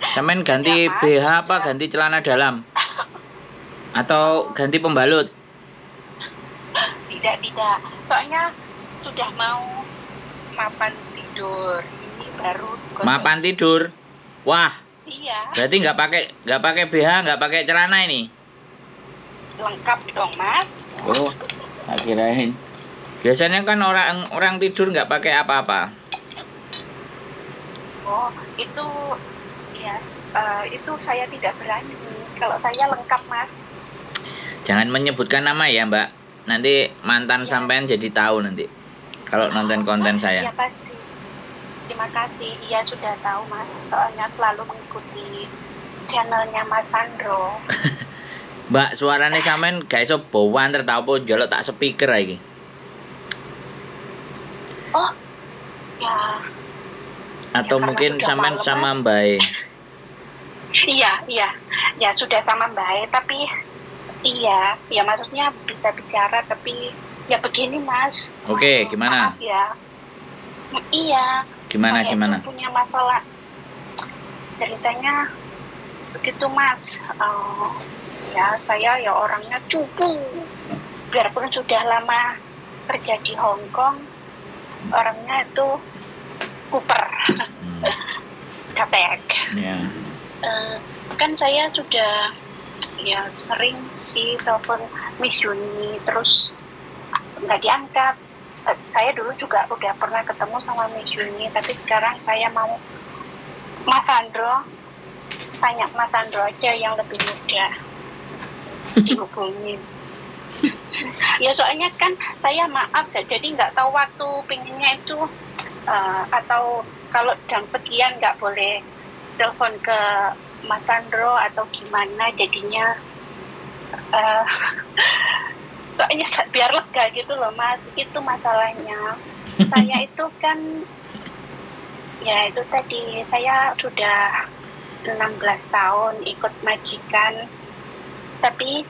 Sampean ganti Mas. BH apa ganti celana dalam? Atau ganti pembalut? Tidak. Soalnya sudah mau mapan tidur. Ini baru gosok. Mapan tidur. Wah, Iya, berarti nggak pakai BH, nggak pakai celana ini. lengkap dong, Mas. Oh, tak kirain. Biasanya kan orang tidur nggak pakai apa-apa. Oh, itu ya, itu saya tidak berani. Kalau saya lengkap, Mas. Jangan menyebutkan nama ya, Mbak. Nanti mantan Ya. sampean jadi tahu nanti. Kalau nonton konten saya. Ya pasti. Terima kasih. Iya sudah tahu, Mas. Soalnya selalu mengikuti channelnya Mas Sandro. Mbak, suarane sampean gak iso bawaan tertawa njolok tak speaker iki. Oh, ya. Atau Ya, mungkin sudah sampean malam, sama Mas. Mbak. Iya. Ya sudah sama Mbak, tapi iya, ya maksudnya bisa bicara, tapi ya begini, Mas. Oke, gimana? Maaf ya. Iya. Gimana? Saya itu punya masalah. Ceritanya begitu, Mas. Ya saya ya orangnya cupu. Biarpun sudah lama kerja di Hong Kong, orangnya itu kuper. Gaptek. Ya. Kan saya sudah ya sering sih telepon Miss Yuni, terus nggak diangkat. Saya dulu juga udah pernah ketemu sama Miss Yuni, tapi sekarang saya mau Mas Sandro, tanya Mas Sandro aja yang lebih muda dihubungin. Ya soalnya kan saya maaf, jadi nggak tahu waktu pinginnya itu atau kalau jam sekian nggak boleh telepon ke Mas Sandro atau gimana, jadinya soalnya biar lega gitu loh, Mas. Itu masalahnya. Saya itu kan ya itu tadi saya sudah 16 tahun ikut majikan, tapi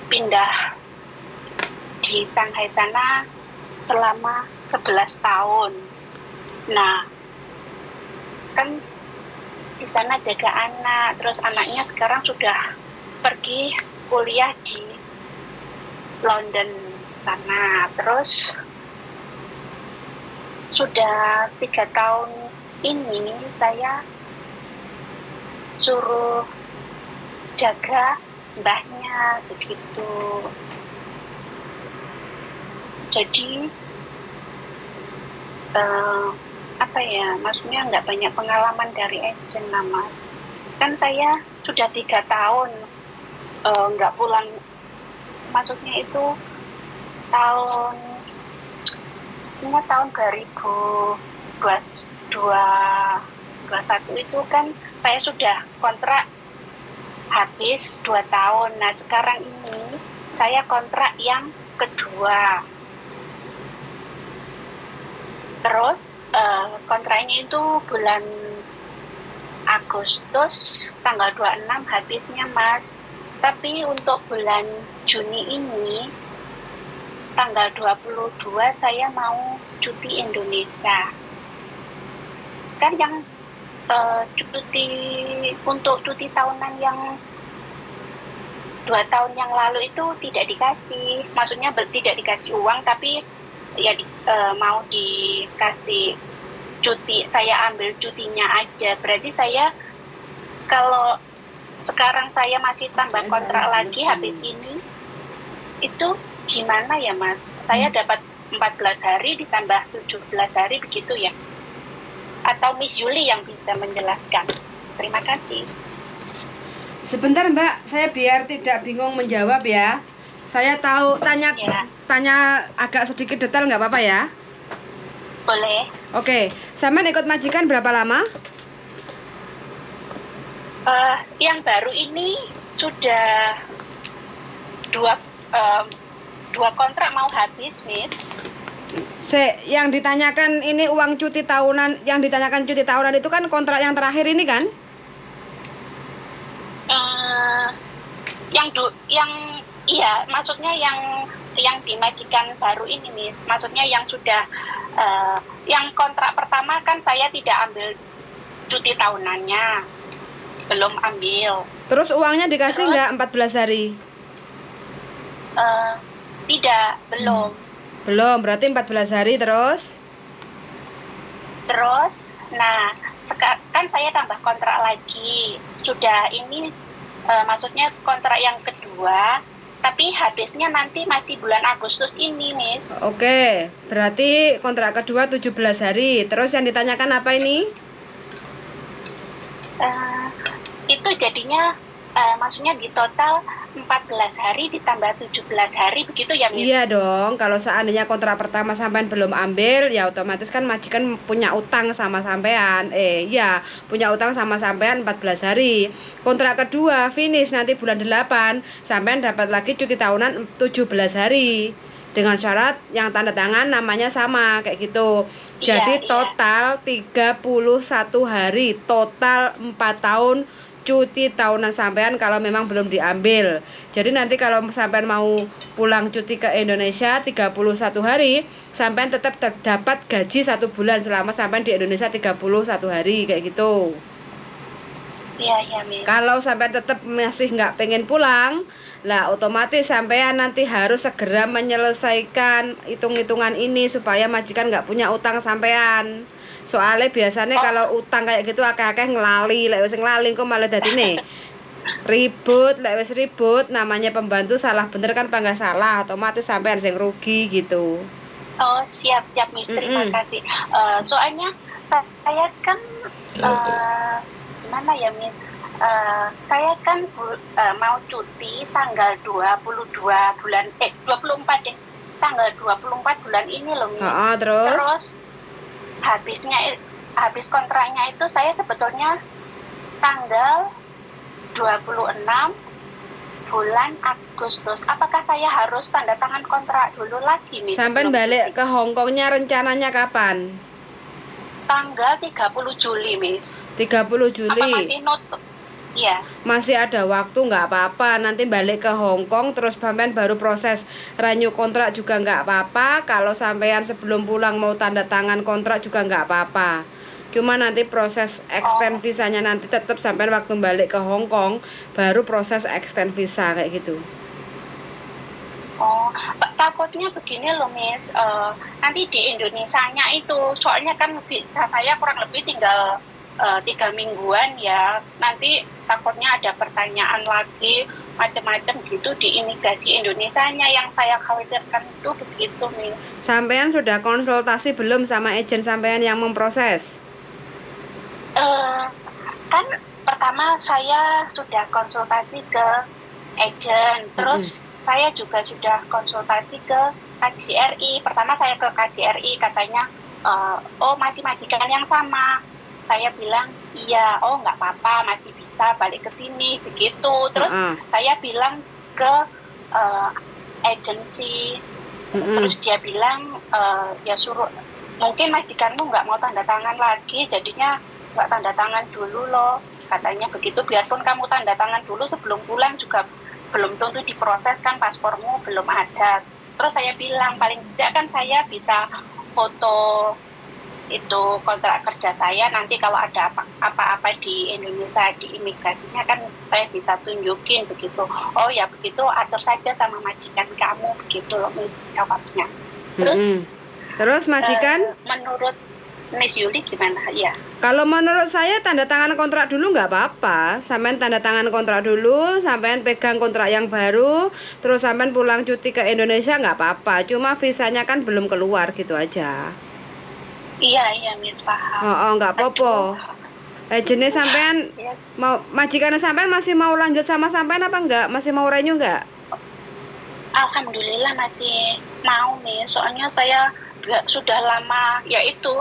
pindah di Shanghai sana selama 11 tahun. Nah, kan di sana jaga anak, terus anaknya sekarang sudah pergi kuliah di London sana. Terus sudah 3 tahun ini saya suruh jaga mbahnya begitu. Jadi apa ya, maksudnya nggak banyak pengalaman dari agent lah, Mas. Kan saya sudah 3 tahun nggak pulang, maksudnya itu tahun 2021 itu kan saya sudah kontrak habis 2 tahun. Nah sekarang ini saya kontrak yang kedua. Terus kontraknya itu bulan Agustus tanggal 26 habisnya, Mas. Tapi untuk bulan Juni ini tanggal 22 saya mau cuti Indonesia. Kan yang untuk cuti tahunan yang 2 tahun yang lalu itu tidak dikasih. Maksudnya tidak dikasih uang, tapi ya mau dikasih cuti. Saya ambil cutinya aja. Berarti saya kalau sekarang saya masih tambah kontrak lagi habis ini, itu gimana ya, Mas? Saya dapat 14 hari ditambah 17 hari begitu ya? Atau Miss Yuli yang bisa menjelaskan? Terima kasih. Sebentar, Mbak, saya biar tidak bingung menjawab ya. Saya tahu tanya agak sedikit detail, nggak apa-apa ya? Boleh. Oke, sampean ikut majikan berapa lama? Yang baru ini sudah dua kontrak mau habis, Miss. Yang ditanyakan ini uang cuti tahunan, yang ditanyakan cuti tahunan itu kan kontrak yang terakhir ini kan? Iya, maksudnya yang di majikan baru ini, Miss. Maksudnya yang sudah yang kontrak pertama kan saya tidak ambil cuti tahunannya. belum ambil. Terus uangnya dikasih Terus? nggak 14 hari? Tidak, belum. Belum, berarti 14 hari terus? Terus, nah kan saya tambah kontrak lagi. Sudah ini maksudnya kontrak yang kedua, tapi habisnya nanti masih bulan Agustus ini, Miss. Oke, berarti kontrak kedua 17 hari. Terus yang ditanyakan apa ini? Itu jadinya maksudnya di total 14 hari ditambah 17 hari begitu ya, Miss? Iya dong, kalau seandainya kontrak pertama sampean belum ambil, ya otomatis kan majikan punya utang sama sampean. Iya, punya utang sama sampean 14 hari. Kontrak kedua finish nanti bulan 8, sampean dapat lagi cuti tahunan 17 hari. Dengan syarat yang tanda tangan namanya sama kayak gitu. Iya, Jadi total 31 hari, total 4 tahun cuti tahunan sampean kalau memang belum diambil. Jadi nanti kalau sampean mau pulang cuti ke Indonesia 31 hari, sampean tetap terdapat gaji 1 bulan selama sampean di Indonesia 31 hari kayak gitu. Iya, iya, Miss. Kalau sampean tetap masih nggak pengen pulang, lah otomatis sampean nanti harus segera menyelesaikan hitung-hitungan ini supaya majikan nggak punya utang sampean. Soalnya biasanya kalau utang kayak gitu akeh-akeh ngelali, lek wis ngelali kok malah dadine ribut, lek wis ribut namanya pembantu salah bener kan apa nggak salah, otomatis sampean sing rugi gitu. Oh, siap Miss, terima kasih. Soalnya saya kan gimana ya, Miss? Saya kan mau cuti tanggal 22 bulan 24 deh. Tanggal 24 bulan ini loh, Miss. Terus habis kontraknya itu saya sebetulnya tanggal 26 bulan Agustus. Apakah saya harus tanda tangan kontrak dulu lagi, Miss? Sampai balik ke Hongkongnya rencananya kapan? Tanggal 30 Juli, Miss. 30 Juli. Apa masih nutup? Iya. Masih ada waktu, nggak apa-apa. Nanti balik ke Hongkong terus sampean baru proses renew kontrak juga nggak apa-apa. Kalau sampean sebelum pulang mau tanda tangan kontrak juga nggak apa-apa. Cuma nanti proses extend visanya nanti tetap sampean waktu balik ke Hongkong baru proses extend visa kayak gitu. Oh, takutnya begini loh, Miss. Nanti di Indonesianya itu, soalnya kan visa saya kurang lebih tinggal 3 mingguan ya. Nanti takutnya ada pertanyaan lagi macam-macam gitu di imigrasi Indonesianya, yang saya khawatirkan itu begitu, Miss. Sampean sudah konsultasi belum sama agen sampean yang memproses? Kan pertama saya sudah konsultasi ke agen, terus saya juga sudah konsultasi ke KJRI. Pertama saya ke KJRI, katanya oh masih majikan yang sama. Saya bilang iya, oh nggak apa-apa, masih bisa balik ke sini begitu. Terus saya bilang ke agensi, terus dia bilang ya suruh, mungkin majikanmu nggak mau tanda tangan lagi, jadinya nggak tanda tangan dulu loh, katanya begitu. Biarpun kamu tanda tangan dulu sebelum pulang juga belum tentu diproses, kan paspormu belum ada. Terus saya bilang paling tidak kan saya bisa foto itu kontrak kerja saya, nanti kalau ada apa-apa di Indonesia di imigrasinya kan saya bisa tunjukin begitu. Oh ya begitu, atur saja sama majikan kamu begitu loh, Miss, jawabnya. Terus majikan menurut Miss Yuli gimana ya? Kalau menurut saya tanda tangan kontrak dulu nggak apa-apa. Sampean tanda tangan kontrak dulu, sampean pegang kontrak yang baru, terus sampean pulang cuti ke Indonesia nggak apa-apa. Cuma visanya kan belum keluar gitu aja. Iya Miss, paham. Nggak apa-apa. Jenis sampean mau majikan sampean masih mau lanjut sama sampean apa enggak? Masih mau renew enggak? Alhamdulillah masih mau, nih. Soalnya saya sudah lama, yaitu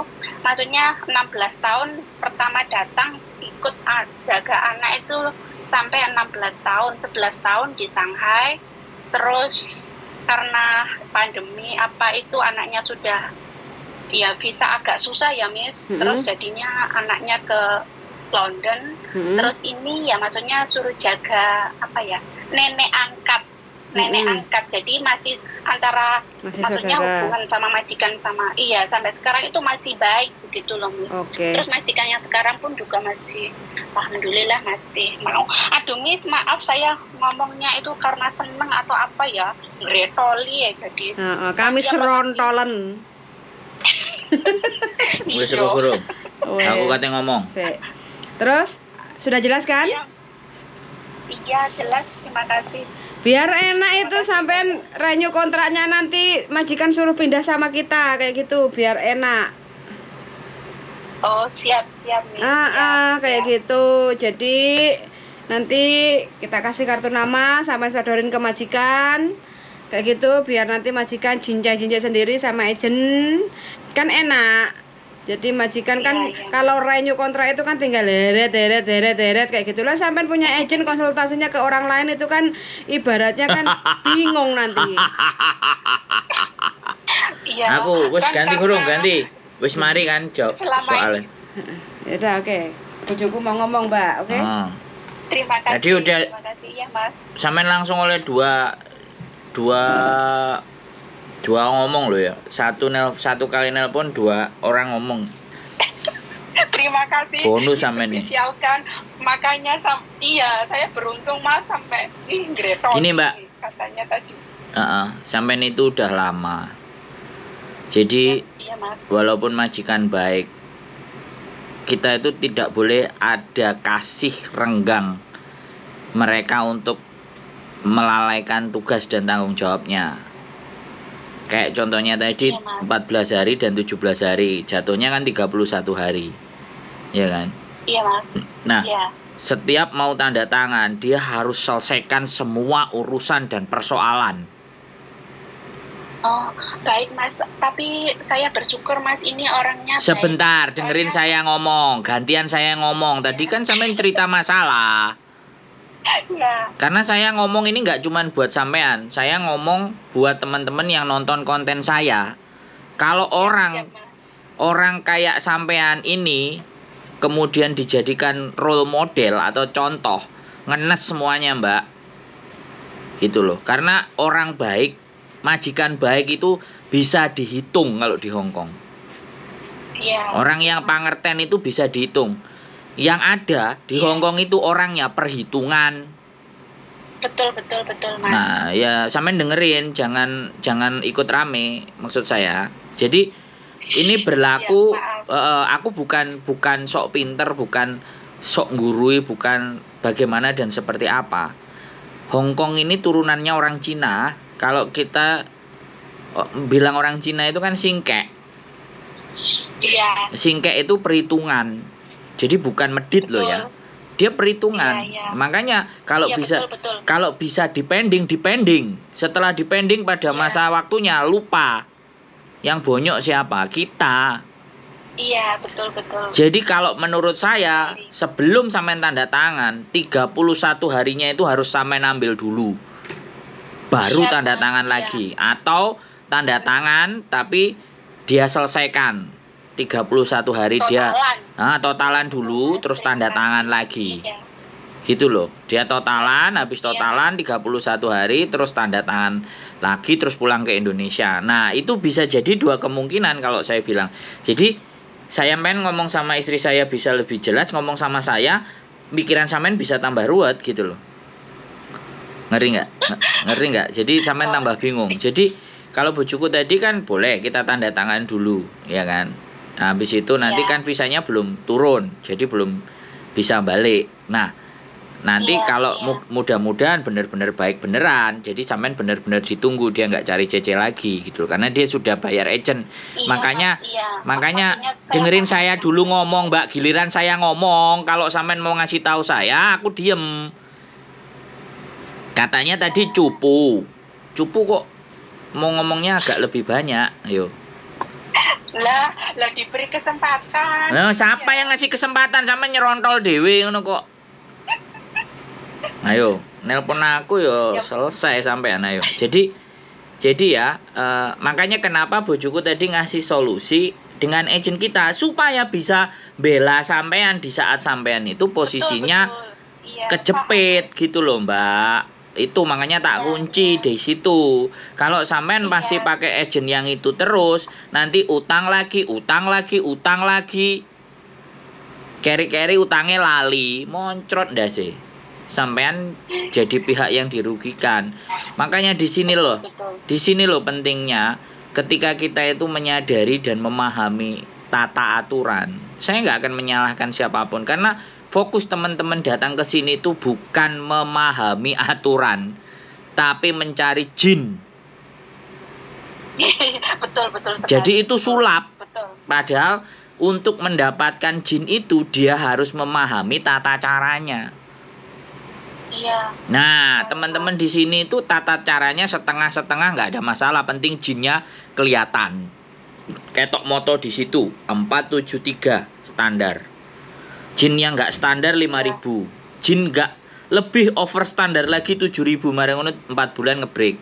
maksudnya 16 tahun pertama datang ikut jaga anak itu sampai 16 tahun, 11 tahun di Shanghai. Terus karena pandemi apa itu anaknya sudah ya visa agak susah ya, Miss. Terus jadinya anaknya ke London. Terus ini ya maksudnya suruh jaga apa ya, nenek angkat nenek angkat, jadi masih antara Masih maksudnya saudara. hubungan sama majikan sama iya sampai sekarang itu masih baik begitu loh Miss. Oke. Terus majikan yang sekarang pun juga masih alhamdulillah masih mau. Aduh Miss, maaf saya ngomongnya itu karena seneng atau apa ya, gretoli ya jadi. Kami Iya, serontolen. Wis Iya. guru. Wes. Aku kate ngomong. Sik. Terus sudah jelas kan? Iya. Iya, jelas, terima kasih. Biar enak itu sampean renew kontraknya nanti majikan suruh pindah sama kita kayak gitu biar enak. Oh, siap Miss. Siap, Kayak siap. gitu. Jadi nanti kita kasih kartu nama sama sodorin ke majikan. Kayak gitu biar nanti majikan jinjai-jinjai sendiri sama agent. Kan enak. Jadi majikan kan Iya. kalau renew kontrak itu kan tinggal deret kayak gitulah. Sampean punya agent konsultasinya ke orang lain itu kan ibaratnya kan bingung nanti. Iya. Aku wis Kan ganti karena guru, ganti. Wis mari kan jawab Selama soalnya. Ya udah oke. Bojoku mau ngomong, Mbak. Oke. Oh. Terima kasih. Jadi udah Terima kasih ya, Mas. sampean langsung oleh dua ngomong loh ya. Satu kali nelpon dua orang ngomong. Terima kasih. Bonus sampe nih. Spesialkan. Makanya iya, saya beruntung Mas sampai gretoli. Gini, Mbak. Katanya tadi. Sampean itu udah lama. Jadi Iya, Mas. walaupun majikan baik, kita itu tidak boleh ada kasih renggang mereka untuk melalaikan tugas dan tanggung jawabnya. Kayak contohnya tadi Iya, Mas. 14 hari dan 17 hari, jatuhnya kan 31 hari. Ya kan? Iya, Mas. Nah, Iya. setiap mau tanda tangan, dia harus selesaikan semua urusan dan persoalan. Oh, baik Mas. Tapi saya bersyukur Mas ini orangnya baik. Sebentar, dengerin saya ngomong. Gantian saya ngomong. Tadi kan sampean cerita masalah. Ya. Karena saya ngomong ini nggak cuman buat sampean. Saya ngomong buat teman-teman yang nonton konten saya. Kalau Siap, Mas. orang kayak sampean ini kemudian dijadikan role model atau contoh, ngenes semuanya, Mbak. Gitu loh. Karena orang baik, majikan baik itu bisa dihitung kalau di Hong Kong. Iya. Orang yang pangerten itu bisa dihitung. Yang ada di Iya. Hong Kong itu orangnya perhitungan. Betul Mas. Nah, ya sampean dengerin, jangan ikut rame maksud saya. Jadi ini berlaku Iya, aku bukan sok pinter, bukan sok gurui, bukan bagaimana dan seperti apa. Hong Kong ini turunannya orang Cina. Kalau kita bilang orang Cina itu kan singkek. Iya. Singkek itu perhitungan. Jadi bukan medit loh ya. Dia perhitungan. Iya, iya. Makanya kalau Iya, bisa betul. kalau bisa dipending. Setelah dipending pada Iya. masa waktunya lupa. Yang bonyok siapa? Kita. Iya, betul. Jadi kalau menurut saya sebelum sampean tanda tangan 31 harinya itu harus sampean ambil dulu. Baru Siap, tanda Mas. tangan Iya. lagi atau tanda tangan tapi dia selesaikan 31 hari dia totalan dulu terus tanda tangan lagi. Iya. Gitu loh. Dia totalan, habis Iya, totalan 31 hari terus tanda tangan lagi terus pulang ke Indonesia. Nah, itu bisa jadi dua kemungkinan kalau saya bilang. Jadi saya ngomong sama istri saya bisa lebih jelas, ngomong sama saya pikiran sampean bisa tambah ruwet gitu loh. Ngeri nggak? Jadi sampean tambah bingung. Jadi kalau bojoku tadi kan boleh kita tanda tangan dulu, ya kan? Nah, habis itu nanti Ya. kan visanya belum turun, jadi belum bisa balik. Nah, nanti Iya, kalau iya. mudah-mudahan benar-benar baik beneran, jadi sampean benar-benar ditunggu, dia nggak cari CC lagi gitu, karena dia sudah bayar agent. Iya, Makanya Mas, iya. Makanya Maksudnya dengerin saya dulu ngomong, Mbak. Giliran saya ngomong, kalau sampean mau ngasih tahu saya, aku diem. Katanya tadi cupu kok mau ngomongnya agak lebih banyak. Ayo. lah diberi kesempatan. Nah, siapa Iya. yang ngasih kesempatan sampe nyerontol dewe ngono kok? Ayo, nelpon aku yo Yap. selesai sampean ayo. Jadi ya makanya kenapa bojoku tadi ngasih solusi dengan agent kita supaya bisa bela sampean di saat sampean itu posisinya Betul. Iya, kejepit paham, Mas. gitu loh, Mbak. itu makanya tak kunci di situ. Kalau sampean masih pakai agent yang itu terus, nanti utang lagi. Keri-keri utangnya lali, moncrot ndak sih? Sampean jadi pihak yang dirugikan. Makanya di sini loh. Di sini loh pentingnya ketika kita itu menyadari dan memahami tata aturan. Saya nggak akan menyalahkan siapapun karena fokus teman-teman datang ke sini itu bukan memahami aturan, tapi mencari jin. Betul. Jadi itu sulap. Betul. Padahal untuk mendapatkan jin itu dia harus memahami tata caranya. Iya. Nah, teman-teman di sini itu tata caranya setengah-setengah nggak ada masalah, penting jinnya kelihatan. Ketok moto di situ 473 standar. Jin yang nggak standar 5.000. Jin nggak lebih over standar lagi 7.000. Mari ngono 4 bulan ngebreak.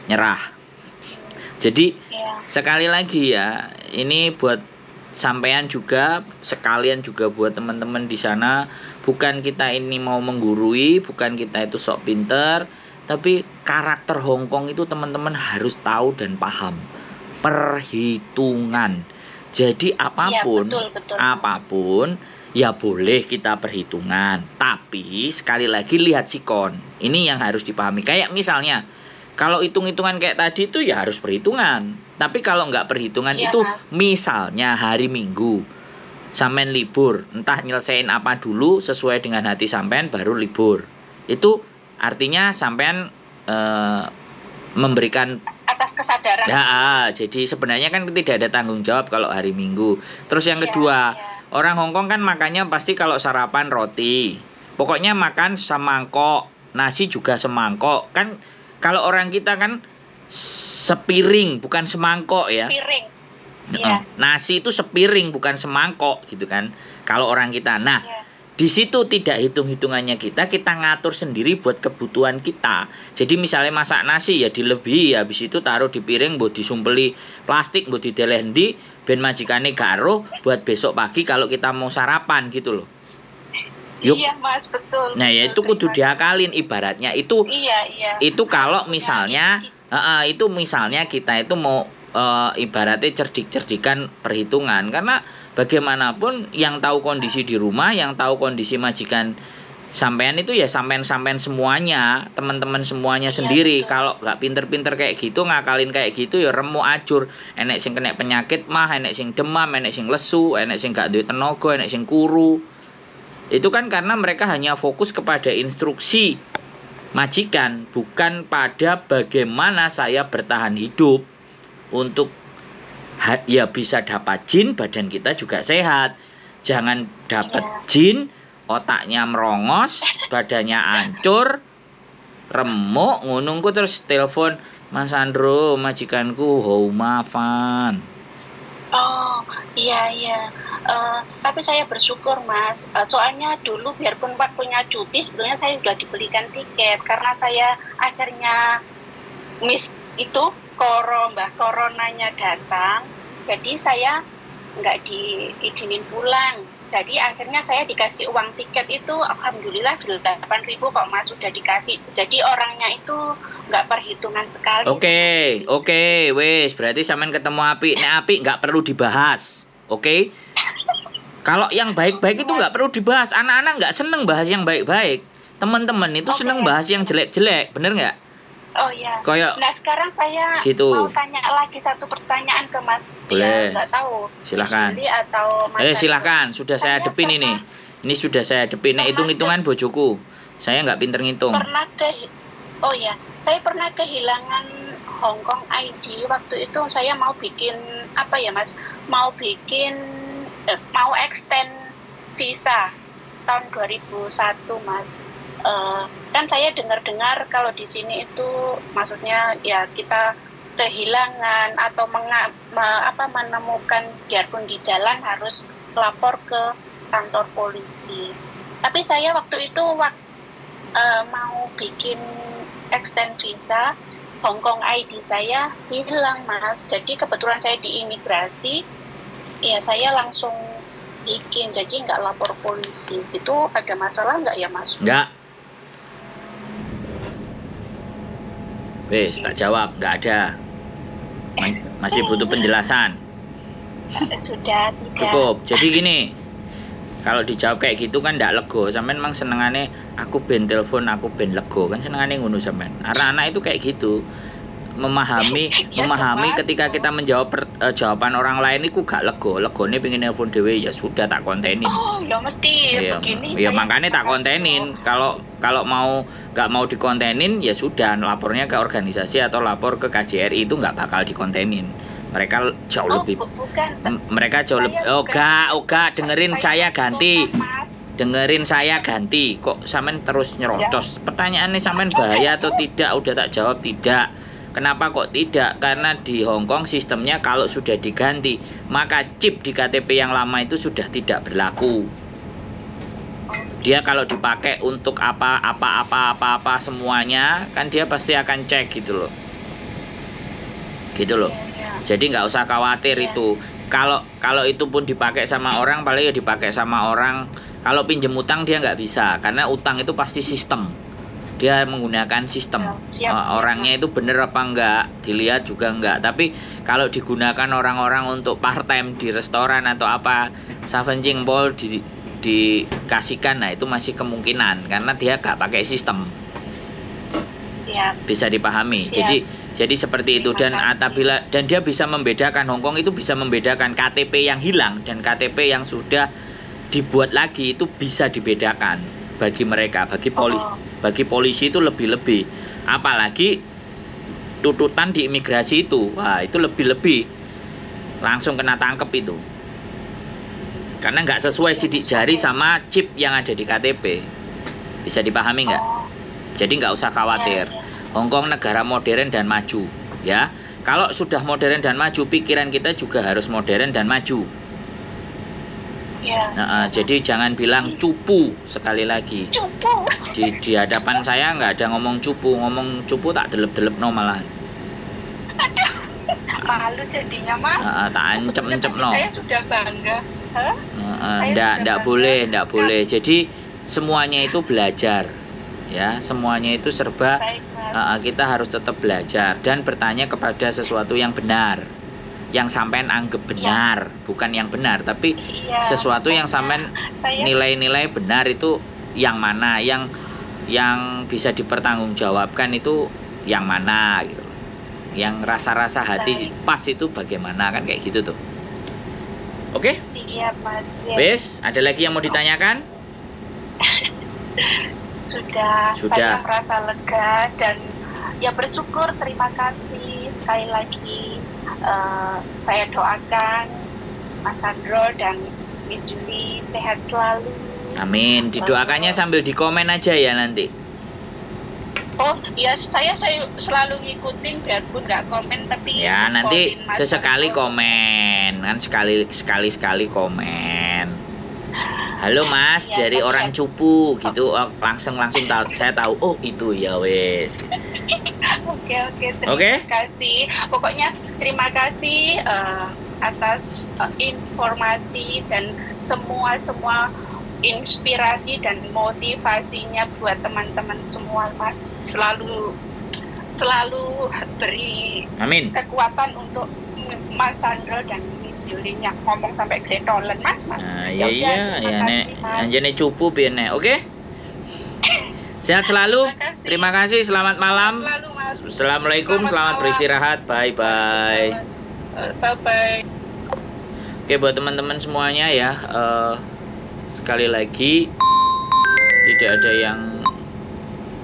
Nyerah. Jadi sekali lagi ya, ini buat sampean juga, sekalian juga buat teman-teman di sana, bukan kita ini mau menggurui, bukan kita itu sok pinter, tapi karakter Hongkong itu teman-teman harus tahu dan paham. Perhitungan. Jadi apapun, betul. apapun ya boleh kita perhitungan, tapi sekali lagi lihat sikon. Ini yang harus dipahami. Kayak misalnya kalau hitung-hitungan kayak tadi itu ya harus perhitungan. Tapi kalau nggak perhitungan itu misalnya hari Minggu sampean libur, entah nyelesain apa dulu sesuai dengan hati sampean baru libur. Itu artinya sampean memberikan atas kesadaran. Ya, jadi sebenarnya kan tidak ada tanggung jawab kalau hari Minggu. Terus yang kedua, orang Hongkong kan makannya pasti kalau sarapan roti. Pokoknya makan semangkok, nasi juga semangkok. Kan kalau orang kita kan sepiring bukan semangkok ya. Sepiring. Nasi itu sepiring bukan semangkok gitu kan. Kalau orang kita. Nah, di situ tidak hitung-hitungannya kita ngatur sendiri buat kebutuhan kita. Jadi misalnya masak nasi ya dilebihi, habis itu taruh di piring buat disumpeli plastik, buat didelendi ben majikane garo buat besok pagi kalau kita mau sarapan gitu loh. Yuk. Iya Mas, betul. Nah ya itu kudu diakalin ibaratnya itu. Iya. Itu kalau misalnya itu misalnya kita itu mau ibaratnya cerdik-cerdikan perhitungan, karena bagaimanapun yang tahu kondisi di rumah, yang tahu kondisi majikan sampean itu ya sampean semuanya, teman-teman semuanya sendiri. Kalau nggak pinter-pinter kayak gitu, ngakalin kayak gitu ya remuk ajur. Enek sing kena penyakit mah, enek sing demam, enek sing lesu, enek sing gak duwe tenaga, enek sing kuru. Itu kan karena mereka hanya fokus kepada instruksi majikan, bukan pada bagaimana saya bertahan hidup untuk ya bisa dapat jin, badan kita juga sehat. Jangan dapat jin, otaknya merongos, badannya hancur, remuk, ngunungku terus telepon, Mas Andro, majikanku maafan. Oh, iya. Tapi saya bersyukur Mas, soalnya dulu biarpun waktunya cuti sebetulnya saya sudah dibelikan tiket karena saya akhirnya miss itu coronanya datang, jadi saya nggak diizinin pulang. Jadi akhirnya saya dikasih uang tiket itu, alhamdulillah 8.000 kok Mas, sudah dikasih. Jadi orangnya itu nggak perhitungan sekali. Oke, wes berarti sampean ketemu api. Nek api nggak perlu dibahas, oke? Kalau yang baik-baik itu nggak perlu dibahas. Anak-anak nggak seneng bahas yang baik-baik. Teman-teman itu seneng bahas yang jelek-jelek, bener nggak? Oh iya. Nah sekarang saya gitu. Mau tanya lagi satu pertanyaan ke Mas. Boleh. Nggak tahu. Silakan. Atau Mas silakan. Sudah saya hadepin ini. Ini sudah saya hadepin. Nah, hitung-hitungan bojoku. Saya nggak pinter ngitung. Saya pernah kehilangan Hongkong ID. Waktu itu saya mau bikin apa ya Mas? Mau extend visa tahun 2001 Mas. Kan saya dengar-dengar kalau di sini itu maksudnya ya kita kehilangan atau menemukan biarpun di jalan harus lapor ke kantor polisi. Tapi saya waktu itu mau bikin extend visa, Hongkong ID saya hilang Mas. Jadi kebetulan saya di imigrasi, ya saya langsung bikin, jadi nggak lapor polisi. Itu ada masalah nggak ya Mas? Nggak. Wes, tak jawab, nggak ada. Masih butuh penjelasan. Sudah tidak. Cukup. Jadi gini, kalau dijawab kayak gitu kan ndak lego. Sampean memang senengane aku ben telepon, aku ben lego kan senengane ngono sampean. Anak-anak itu kayak gitu. Memahami Ya, memahami Mas. ketika kita menjawab jawaban orang lain itu gak lego. Legone pengen nelpon dhewe ya sudah tak kontenin. Oh, ya mesti Iya, begini. ya saya makanya tak terima kasih kontenin. loh. Kalau mau nggak mau dikontenin ya sudah, lapornya ke organisasi atau lapor ke KJRI itu nggak bakal dikontenin. Mereka jauh Oh, lebih bukan. mereka jauh lebih oga dengerin saya ganti. Mas. Dengerin saya ganti. Kok sampean terus nyerocos? Pertanyaannya sampean bahaya atau tidak? Udah tak jawab tidak. Kenapa kok tidak? Karena di Hong Kong sistemnya kalau sudah diganti, maka chip di KTP yang lama itu sudah tidak berlaku. Dia kalau dipakai untuk apa semuanya, kan dia pasti akan cek gitu loh. Gitu loh. Iya. Jadi nggak usah khawatir Iya. itu. Kalau itu pun dipakai sama orang, paling ya dipakai sama orang. Kalau pinjem utang dia nggak bisa, karena utang itu pasti sistem. Dia menggunakan sistem. Siap, Orangnya itu bener apa enggak, dilihat juga enggak. Tapi kalau digunakan orang-orang untuk part time di restoran atau apa, Savencing Pol dikasihkan, nah itu masih kemungkinan karena dia nggak pakai sistem. Siap. Bisa dipahami. Siap. Jadi seperti itu. Dan Terima kasih. apabila dan dia bisa membedakan, Hong Kong itu bisa membedakan KTP yang hilang dan KTP yang sudah dibuat lagi, itu bisa dibedakan bagi mereka, bagi polisi. Oh. Bagi polisi itu lebih-lebih. Apalagi tuntutan di imigrasi itu. Wah, itu lebih-lebih. Langsung kena tangkep itu. Karena nggak sesuai sidik jari sama chip yang ada di KTP. Bisa dipahami nggak? Oh, Jadi nggak usah khawatir. iya, Hong Kong negara modern dan maju, ya. Kalau sudah modern dan maju, pikiran kita juga harus modern dan maju. iya. Jadi jangan bilang cupu sekali lagi. Cupu. Di hadapan saya nggak ada ngomong cupu tak delep-delep no malah. Malu jadinya, Mas. Tak ancem-ancem no. Saya sudah bangga. Hah? Saya Nggak sudah boleh, bangga. nggak boleh. Jadi semuanya itu belajar, ya. Semuanya itu serba Baik, Mas. kita harus tetap belajar dan bertanya kepada sesuatu yang benar, yang sampean anggap benar, bukan yang benar, tapi Iya, sesuatu yang makanya sampean saya nilai-nilai benar itu yang mana, yang bisa dipertanggungjawabkan itu yang mana gitu. Yang rasa-rasa hati pas itu bagaimana, kan kayak gitu tuh. Oke? iya, Mas. Ya. Wes, ada lagi yang mau ditanyakan? Sudah. Sudah. Saya merasa lega dan ya bersyukur, terima kasih sekali lagi. Saya doakan Mas Sandro dan Miss Yuli sehat selalu. Amin. Didoakannya sambil di komen aja ya nanti. Oh ya, saya selalu ngikutin biarpun nggak komen, tapi Ya nanti ngikutin Mas sesekali Sandro. komen, kan sekali komen. Halo Mas, Ya, dari tapi orang ya. Cupu gitu. Langsung tahu, saya tahu. Oh itu ya wes. Oke, terima Oke? kasih. Pokoknya terima kasih atas informasi dan semua inspirasi dan motivasinya buat teman-teman semua, Mas. Selalu beri Amin. kekuatan untuk Mas Sandro dan Miss Yuli yang ngomong sampai gretolen, Mas. Nah, Ya iya udah, ya terima nek kasih, Mas. anjene Cupu piye nek. Oke? Sehat selalu. Terima kasih. Selamat malam. Selalu, Mas. Assalamualaikum. Selamat Selamat malam. beristirahat. Bye bye. Bye-bye. Oke, buat teman-teman semuanya ya, sekali lagi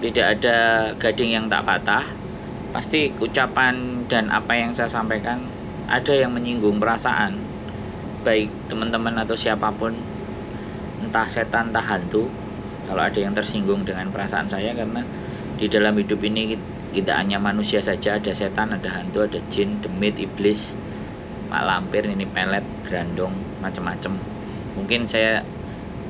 tidak ada gading yang tak patah. Pasti ucapan dan apa yang saya sampaikan ada yang menyinggung perasaan baik teman-teman atau siapapun, entah setan entah hantu. Kalau ada yang tersinggung dengan perasaan saya, karena di dalam hidup ini tidak hanya manusia saja, ada setan, ada hantu, ada jin, demit, iblis, mak lampir, ini pelet, grandong, macam-macam. Mungkin saya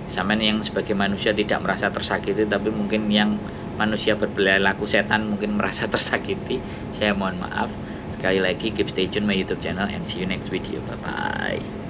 sampean yang sebagai manusia tidak merasa tersakiti, tapi mungkin yang manusia berperilaku setan mungkin merasa tersakiti. Saya mohon maaf. Sekali lagi, keep stay tune my YouTube channel and see you next video. Bye bye.